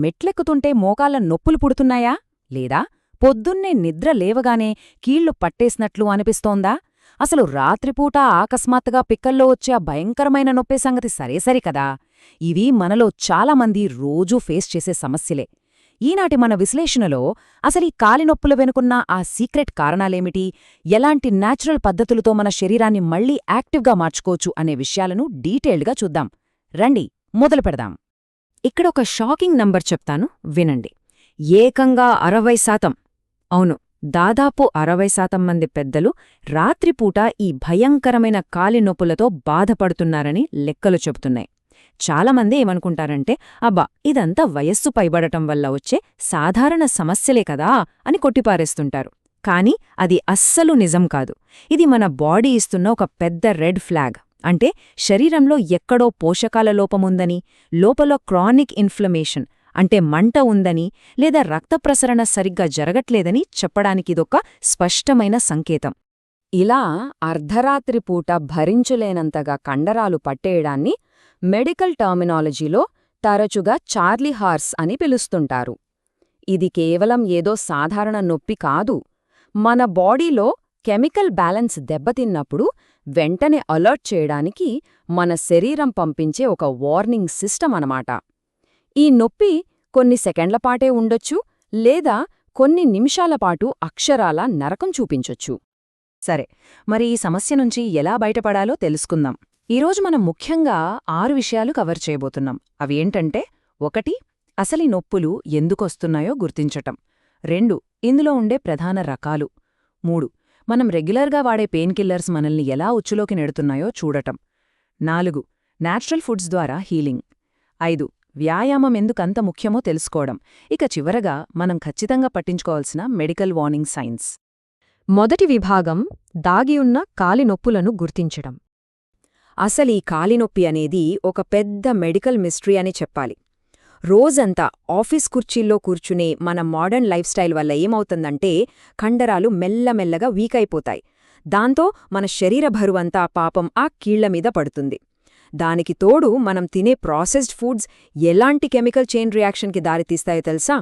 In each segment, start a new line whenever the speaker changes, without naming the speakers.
మెట్లెక్కుతుంటే మోకాళ్ళ నొప్పులు పుడుతున్నాయా? లేదా పొద్దున్నే నిద్ర లేవగానే కీళ్లు పట్టేసినట్లు అనిపిస్తోందా? అసలు రాత్రిపూట అకస్మాత్తుగా పిక్కల్లో వచ్చే ఆ భయంకరమైన నొప్పే సంగతి సరేసరి కదా. ఇవి మనలో చాలామంది రోజూ ఫేస్ చేసే సమస్యలే. ఈనాటి మన విశ్లేషణలో అసలీ కాలినొప్పుల వెనుకున్న ఆ సీక్రెట్ కారణాలేమిటి, ఎలాంటి న్యాచురల్ పద్ధతులతో మన శరీరాన్ని మళ్లీ యాక్టివ్గా మార్చుకోవచ్చు అనే విషయాలను డీటెయిల్డ్గా చూద్దాం. రండి మొదలు పెడదాం. ఇక్కడొక షాకింగ్ నంబర్ చెప్తాను, వినండి. ఏకంగా 60%, అవును, దాదాపు 60% మంది పెద్దలు రాత్రిపూట ఈ భయంకరమైన కాలినొప్పులతో బాధపడుతున్నారని లెక్కలు చెబుతున్నాయి. చాలామంది ఏమనుకుంటారంటే, అబ్బా, ఇదంతా వయస్సు పైబడటం వల్ల వచ్చే సాధారణ సమస్యలే కదా అని కొట్టిపారేస్తుంటారు. కాని అది అస్సలు నిజం కాదు. ఇది మన బాడీ ఇస్తున్న ఒక పెద్ద రెడ్ ఫ్లాగ్. అంటే శరీరంలో ఎక్కడో పోషకాల లోపముందని, లోపల క్రానిక్ ఇన్ఫ్లమేషన్ అంటే మంట ఉందని, లేదా రక్తప్రసరణ సరిగ్గా జరగట్లేదని చెప్పడానికిదొక స్పష్టమైన సంకేతం. ఇలా అర్ధరాత్రిపూట భరించలేనంతగా కండరాలు పట్టేయడాన్ని మెడికల్ టర్మినాలజీలో తరచుగా చార్లీ హార్స్ అని పిలుస్తుంటారు. ఇది కేవలం ఏదో సాధారణ నొప్పి కాదు. మన బాడీలో కెమికల్ బ్యాలెన్స్ దెబ్బతిన్నప్పుడు వెంటనే అలర్ట్ చేయడానికి మన శరీరం పంపించే ఒక వార్నింగ్ సిస్టమ్ అనమాట. ఈ నొప్పి కొన్ని సెకండ్లపాటే ఉండొచ్చు, లేదా కొన్ని నిమిషాలపాటు అక్షరాల నరకం చూపించొచ్చు. సరే, మరి ఈ సమస్య నుంచి ఎలా బయటపడాలో తెలుసుకుందాం. ఈరోజు మనం ముఖ్యంగా 6 విషయాలు కవర్ చేయబోతున్నాం. అవి ఏంటంటే: 1. అసలీ నొప్పులు ఎందుకొస్తున్నాయో గుర్తించటం. 2. ఇందులో ఉండే ప్రధాన రకాలు. 3. మనం రెగ్యులర్గా వాడే పెయిన్ కిల్లర్స్ మనల్ని ఎలా ఉచ్చులోకి నెడుతున్నాయో చూడటం. 4. న్యాచురల్ ఫుడ్స్ ద్వారా హీలింగ్. 5. వ్యాయామం ఎందుకంత ముఖ్యమో తెలుసుకోవడం. ఇక చివరగా మనం ఖచ్చితంగా పట్టించుకోవాల్సిన మెడికల్ వార్నింగ్ సైన్స్. మొదటి విభాగం, దాగియున్న కాలినొప్పులను గుర్తించడం. అసలీ కాలినొప్పి అనేది ఒక పెద్ద మెడికల్ మిస్టరీ అని చెప్పాలి. రోజంతా ఆఫీస్ కుర్చీల్లో కూర్చునే మన మోడర్న్ లైఫ్ స్టైల్ వల్ల ఏమవుతుందంటే, కండరాలు మెల్లమెల్లగా వీకైపోతాయి. దాంతో మన శరీర బరువంతా పాపం ఆ కీళ్లమీద పడుతుంది. దానికి తోడు మనం తినే ప్రాసెస్డ్ ఫుడ్స్ ఎలాంటి కెమికల్ చైన్ రియాక్షన్కి దారితీస్తాయో తెలుసా?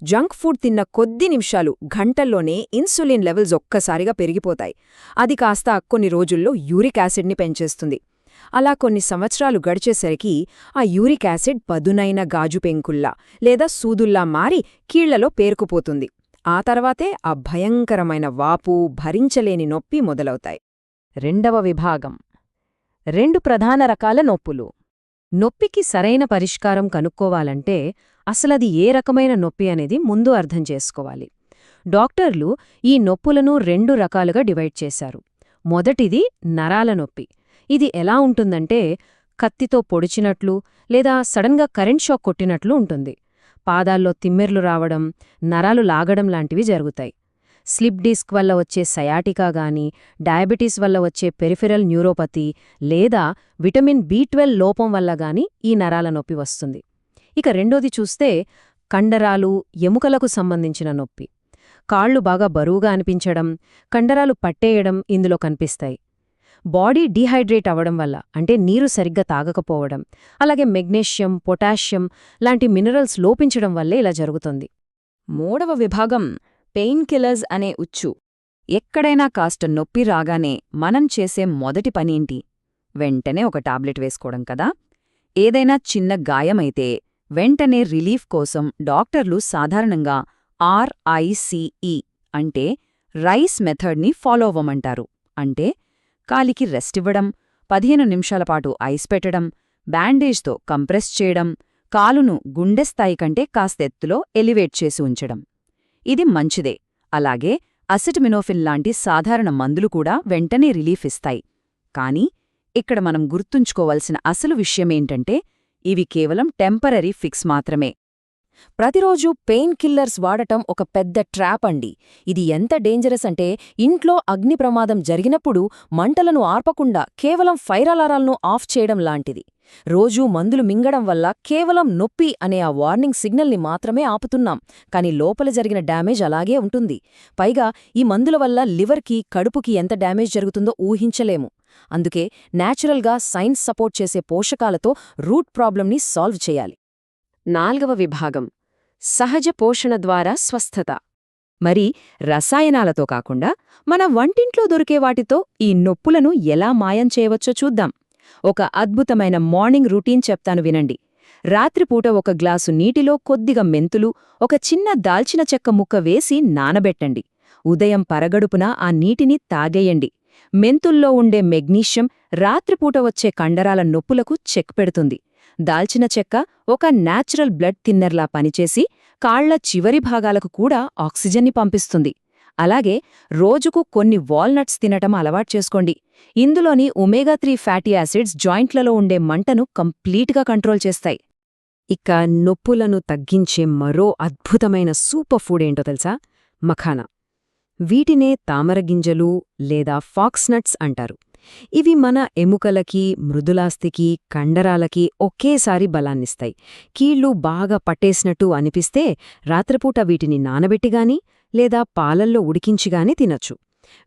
జంక్ ఫుడ్ తిన్న కొద్ది నిమిషాలు, గంటల్లోనే ఇన్సులిన్ లెవెల్స్ ఒక్కసారిగా పెరిగిపోతాయి. అది కాస్త కొన్ని రోజుల్లో యూరిక్ యాసిడ్ని పెంచేస్తుంది. అలా కొన్ని సంవత్సరాలు గడిచేసరికి ఆ యూరిక్ యాసిడ్ పదునైన గాజు పెంకుల్లా లేదా సూదుల్లా మారి కీళ్లలో పేరుకుపోతుంది. ఆ తర్వాతే ఆ భయంకరమైన వాపు, భరించలేని నొప్పి మొదలవుతాయి. రెండవ విభాగం, 2 ప్రధాన రకాల నొప్పులు. నొప్పికి సరైన పరిష్కారం కనుక్కోవాలంటే అసలది ఏ రకమైన నొప్పి అనేది ముందు అర్థం చేసుకోవాలి. డాక్టర్లు ఈ నొప్పులను 2 రకాలుగా డివైడ్ చేశారు. మొదటిది నరాల నొప్పి. ఇది ఎలా ఉంటుందంటే, కత్తితో పొడిచినట్లు లేదా సడన్గా కరెంట్ షాక్ కొట్టినట్లు ఉంటుంది. పాదాల్లో తిమ్మెర్లు రావడం, నరాలు లాగడం లాంటివి జరుగుతాయి. స్లిప్ డిస్క్ వల్ల వచ్చే సయాటికా గానీ, డయాబెటీస్ వల్ల వచ్చే పెరిఫెరల్ న్యూరోపతి లేదా విటమిన్ B12 లోపం వల్ల గానీ ఈ నరాల నొప్పి వస్తుంది. ఇక రెండోది చూస్తే, కండరాలు, ఎముకలకు సంబంధించిన నొప్పి. కాళ్లు బాగా బరువుగా అనిపించడం, కండరాలు పట్టేయడం ఇందులో కనిపిస్తాయి. బాడీ డీహైడ్రేట్ అవ్వడం వల్ల, అంటే నీరు సరిగ్గా తాగకపోవడం, అలాగే మెగ్నీషియం, పొటాషియం లాంటి మినరల్స్ లోపించడం వల్లే ఇలా జరుగుతుంది. మూడవ విభాగం, పెయిన్ కిల్లర్స్ అనే ఉచ్చు. ఎక్కడైనా కాస్త నొప్పి రాగానే మనం చేసే మొదటి పనేంటి? వెంటనే ఒక టాబ్లెట్ వేసుకోవడం కదా. ఏదైనా చిన్న గాయమైతే వెంటనే రిలీఫ్ కోసం డాక్టర్లు సాధారణంగా RICE అంటే రైస్ మెథడ్ని ఫాలో అవ్వమంటారు. అంటే కాలికి రెస్ట్ ఇవ్వడం, 15 నిమిషాలపాటు ఐస్ పెట్టడం, బ్యాండేజ్తో కంప్రెస్ చేయడం, కాలును గుండె స్థాయి కంటే కాస్తెత్తులో ఎలివేట్ చేసి ఉంచడం. ఇది మంచిదే. అలాగే అసిటమినోఫిన్ లాంటి సాధారణ మందులు కూడా వెంటనే రిలీఫ్ ఇస్తాయి. కానీ ఇక్కడ మనం గుర్తుంచుకోవలసిన అసలు విషయమేంటంటే, ఇవి కేవలం టెంపరరీ ఫిక్స్ మాత్రమే. ప్రతిరోజూ పెయిన్ కిల్లర్స్ వాడటం ఒక పెద్ద ట్రాప్ అండి. ఇది ఎంత డేంజరస్ అంటే, ఇంట్లో అగ్ని ప్రమాదం జరిగినప్పుడు మంటలను ఆర్పకుండా కేవలం ఫైర్ అలారాలను ఆఫ్ చేయడం లాంటిది. రోజూ మందులు మింగడం వల్ల కేవలం నొప్పి అనే ఆ వార్నింగ్ సిగ్నల్ని మాత్రమే ఆపుతున్నాం, కానీ లోపల జరిగిన డ్యామేజ్ అలాగే ఉంటుంది. పైగా ఈ మందుల వల్ల లివర్కి, కడుపుకి ఎంత డ్యామేజ్ జరుగుతుందో ఊహించలేము. అందుకే నేచురల్గా సైన్స్ సపోర్ట్ చేసే పోషకాలతో రూట్ ప్రాబ్లంని సాల్వ్ చేయాలి.
4వ విభాగం సహజ పోషణ ద్వారా స్వస్థత.
మరి రసాయనాలతో కాకుండా మన వంటింట్లో దొరికే వాటితో ఈ నొప్పులను ఎలా మాయం చేయవచ్చో చూద్దాం. ఒక అద్భుతమైన మార్నింగ్ రూటీన్ చెప్తాను వినండి. రాత్రిపూట ఒక గ్లాసు నీటిలో కొద్దిగా మెంతులు, ఒక చిన్న దాల్చిన చెక్క ముక్క వేసి నానబెట్టండి. ఉదయం పరగడుపున ఆ నీటిని తాగేయండి. మెంతుల్లో ఉండే మెగ్నీషియం రాత్రిపూట వచ్చే కండరాల నొప్పులకు చెక్ పెడుతుంది. దాల్చిన చెక్క ఒక న్యాచురల్ బ్లడ్ థిన్నర్లా పనిచేసి కాళ్ల చివరి భాగాలకు కూడా ఆక్సిజన్ని పంపిస్తుంది. అలాగే రోజుకు కొన్ని వాల్నట్స్ తినటం అలవాటు చేసుకోండి. ఇందులోని ఒమేగా 3 ఫ్యాటీ యాసిడ్స్ జాయింట్లలో ఉండే మంటను కంప్లీట్గా కంట్రోల్ చేస్తాయి. ఇక నొప్పులను తగ్గించే మరో అద్భుతమైన సూపర్ ఫుడ్ ఏంటో తెలుసా? మఖానా. వీటినే తామరగింజలు లేదా ఫాక్స్నట్స్ అంటారు. ఇవి మన ఎముకలకి, మృదులాస్థికి, కండరాలకి ఒకేసారి బలాన్నిస్తాయి. కీళ్లు బాగా పట్టేసినట్టు అనిపిస్తే రాత్రిపూట వీటిని నానబెట్టిగాని లేదా పాలల్లో ఉడికించిగాని తినొచ్చు.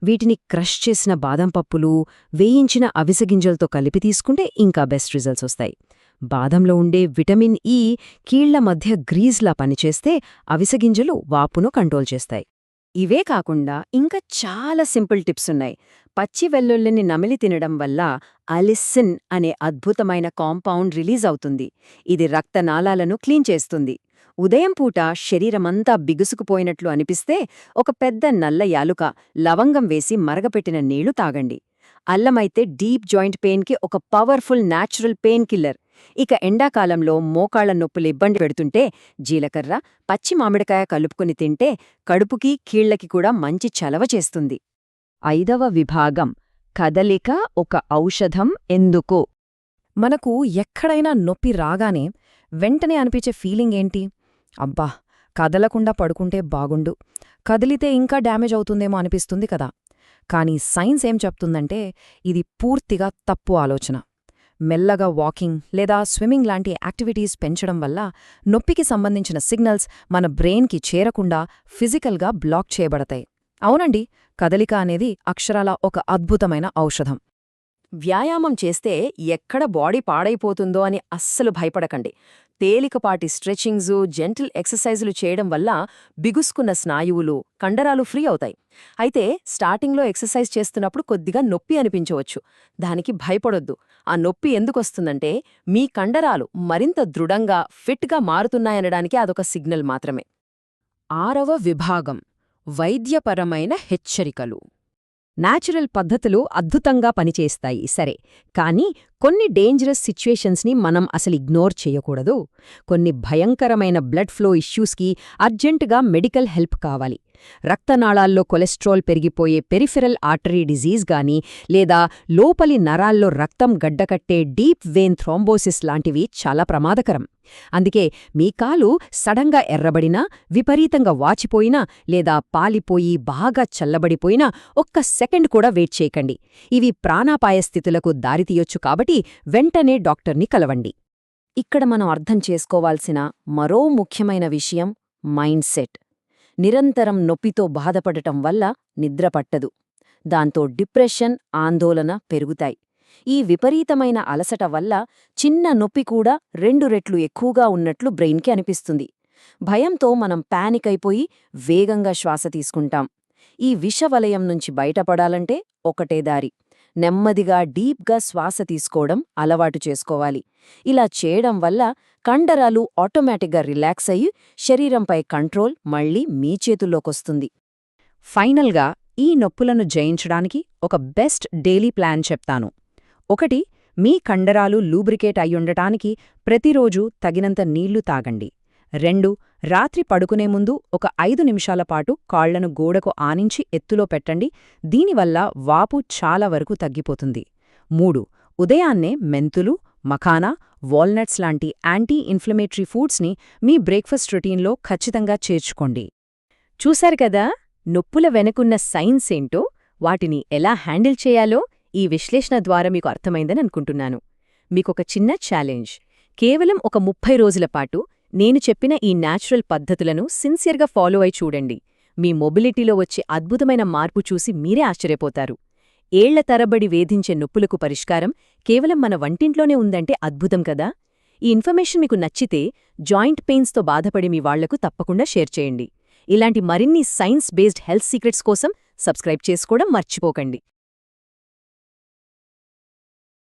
వీటిని క్రష్ చేసిన బాదం పప్పులు, వేయించిన అవిసెగింజలతో కలిపి తీసుకుంటే ఇంకా బెస్ట్ రిజల్ట్స్ వస్తాయి. బాదంలో ఉండే విటమిన్ ఈ కీళ్ల మధ్య గ్రీజ్లా పనిచేస్తే అవిసెగింజలు వాపును కంట్రోల్ చేస్తాయి. ఇవే కాకుండా ఇంకా చాలా సింపుల్ టిప్స్ ఉన్నాయి. పచ్చి వెల్లుల్లిని నమిలి తినడం వల్ల అలిసిన్ అనే అద్భుతమైన కాంపౌండ్ రిలీజ్ అవుతుంది. ఇది రక్తనాళాలను క్లీన్ చేస్తుంది. ఉదయం పూట శరీరమంతా బిగుసుకుపోయినట్లు అనిపిస్తే ఒక పెద్ద నల్ల యాలుక, లవంగం వేసి మరగపెట్టిన నీళ్లు తాగండి. అల్లమైతే డీప్ జాయింట్ పెయిన్కి ఒక పవర్ఫుల్ న్యాచురల్ పెయిన్ కిల్లర్. ఇక ఎండాకాలంలో మోకాళ్ల నొప్పులు ఇబ్బంది పెడుతుంటే జీలకర్ర, పచ్చి మామిడికాయ కలుపుకుని తింటే కడుపుకి, కీళ్లకి కూడా మంచి చలవ చేస్తుంది. 5వ విభాగం కదలిక ఒక ఔషధం ఎందుకు? మనకు ఎక్కడైనా నొప్పి రాగానే వెంటనే అనిపించే ఫీలింగ్ ఏంటి? అబ్బా, కదలకుండా పడుకుంటే బాగుండు, కదిలితే ఇంకా డ్యామేజ్ అవుతుందేమో అనిపిస్తుంది కదా. కానీ సైన్స్ ఏం చెప్తుందంటే ఇది పూర్తిగా తప్పు ఆలోచన. మెల్లగా వాకింగ్ లేదా స్విమ్మింగ్ లాంటి యాక్టివిటీస్ పెంచడం వల్ల నొప్పికి సంబంధించిన సిగ్నల్స్ మన బ్రెయిన్కి చేరకుండా ఫిజికల్గా బ్లాక్ చేయబడతాయి. అవునండి, కదలిక అనేది అక్షరాలా ఒక అద్భుతమైన ఔషధం. వ్యాయామం చేస్తే ఎక్కడ బాడీ పాడైపోతుందో అని అస్సలు భయపడకండి. తేలికపాటి స్ట్రెచింగ్సు, జెంటిల్ ఎక్సర్సైజులు చేయడం వల్ల బిగుసుకున్న స్నాయువులు, కండరాలు ఫ్రీ అవుతాయి. అయితే స్టార్టింగ్లో ఎక్సర్సైజ్ చేస్తున్నప్పుడు కొద్దిగా నొప్పి అనిపించవచ్చు. దానికి భయపడొద్దు. ఆ నొప్పి ఎందుకొస్తుందంటే మీ కండరాలు మరింత దృఢంగా, ఫిట్గా మారుతున్నాయనడానికి అదొక సిగ్నల్ మాత్రమే. 6వ విభాగం వైద్యపరమైన హెచ్చరికలు. న్యాచురల్ పద్ధతులు అద్భుతంగా పనిచేస్తాయి సరే, కానీ కొన్ని డేంజరస్ సిచ్యుయేషన్స్ని మనం అసలు ఇగ్నోర్ చేయకూడదు. కొన్ని భయంకరమైన బ్లడ్ ఫ్లో ఇష్యూస్కి అర్జెంటుగా మెడికల్ హెల్ప్ కావాలి. రక్తనాళాల్లో కొలెస్ట్రాల్ పెరిగిపోయే పెరిఫెరల్ ఆర్టరీ డిజీజ్ గానీ, లేదా లోపలి నరాల్లో రక్తం గడ్డకట్టే డీప్ వెయిన్ థ్రోంబోసిస్ లాంటివి చాలా ప్రమాదకరం. అందుకే మీ కాలు సడన్గా ఎర్రబడినా, విపరీతంగా వాచిపోయినా, లేదా పాలిపోయి బాగా చల్లబడిపోయినా ఒక్క సెకండ్ కూడా వెయిట్ చేయకండి. ఇవి ప్రాణాపాయ స్థితులకు దారితీయొచ్చు కాబట్టి వెంటనే డాక్టర్ని కలవండి. ఇక్కడ మనం అర్థం చేసుకోవాల్సిన మరో ముఖ్యమైన విషయం మైండ్ సెట్. నిరంతరం నొప్పితో బాధపడటం వల్ల నిద్రపట్టదు. దాంతో డిప్రెషన్, ఆందోళన పెరుగుతాయి. ఈ విపరీతమైన అలసట వల్ల చిన్న నొప్పి కూడా 2 రెట్లు ఎక్కువగా ఉన్నట్లు బ్రెయిన్కి అనిపిస్తుంది. భయంతో మనం పానిక్ అయిపోయి వేగంగా శ్వాస తీసుకుంటాం. ఈ విషవలయం నుంచి బయటపడాలంటే ఒకటే దారి: నెమ్మదిగా డీప్గా శ్వాస తీసుకోవడం అలవాటు చేసుకోవాలి. ఇలా చేయడం వల్ల కండరాలు ఆటోమేటిక్గా రిలాక్స్ అయ్యి శరీరంపై కంట్రోల్ మళ్లీ మీ చేతుల్లోకొస్తుంది. ఫైనల్గా ఈ నొప్పులను జయించడానికి ఒక బెస్ట్ డైలీ ప్లాన్ చెప్తాను. 1. మీ కండరాలు లూబ్రికేట్ అయ్యుండటానికి ప్రతిరోజూ తగినంత నీళ్లు తాగండి. 2. రాత్రి పడుకునే ముందు ఒక 5 నిమిషాల పాటు కాళ్లను గోడకు ఆనించి ఎత్తులో పెట్టండి. దీనివల్ల వాపు చాలా వరకు తగ్గిపోతుంది. 3. ఉదయాన్నే మెంతులు, మఖానా, వాల్నట్స్ లాంటి యాంటీ ఇన్ఫ్లమేటరీ ఫుడ్స్ని మీ బ్రేక్ఫాస్ట్ రొటీన్లో ఖచ్చితంగా చేర్చుకోండి. చూశారు కదా, నొప్పుల వెనుకున్న సైన్స్ ఏంటో, వాటిని ఎలా హ్యాండిల్ చేయాలో ఈ విశ్లేషణ ద్వారా మీకు అర్థమైందని అనుకుంటున్నాను. మీకొక చిన్న ఛాలెంజ్. కేవలం ఒక 30 రోజుల పాటు నేను చెప్పిన ఈ న్యాచురల్ పద్ధతులను సిన్సియర్గా ఫాలో అయి చూడండి. మీ మొబిలిటీలో వచ్చే అద్భుతమైన మార్పు చూసి మీరే ఆశ్చర్యపోతారు. ఏళ్ల తరబడి వేధించే నొప్పులకు పరిష్కారం కేవలం మన వంటింట్లోనే ఉందంటే అద్భుతం కదా.
ఈ ఇన్ఫర్మేషన్ మీకు నచ్చితే జాయింట్ పెయిన్స్తో బాధపడే మీ వాళ్లకు తప్పకుండా షేర్ చేయండి. ఇలాంటి మరిన్ని సైన్స్ బేస్డ్ హెల్త్ సీక్రెట్స్ కోసం సబ్స్క్రైబ్ చేసుకోవడం మర్చిపోకండి.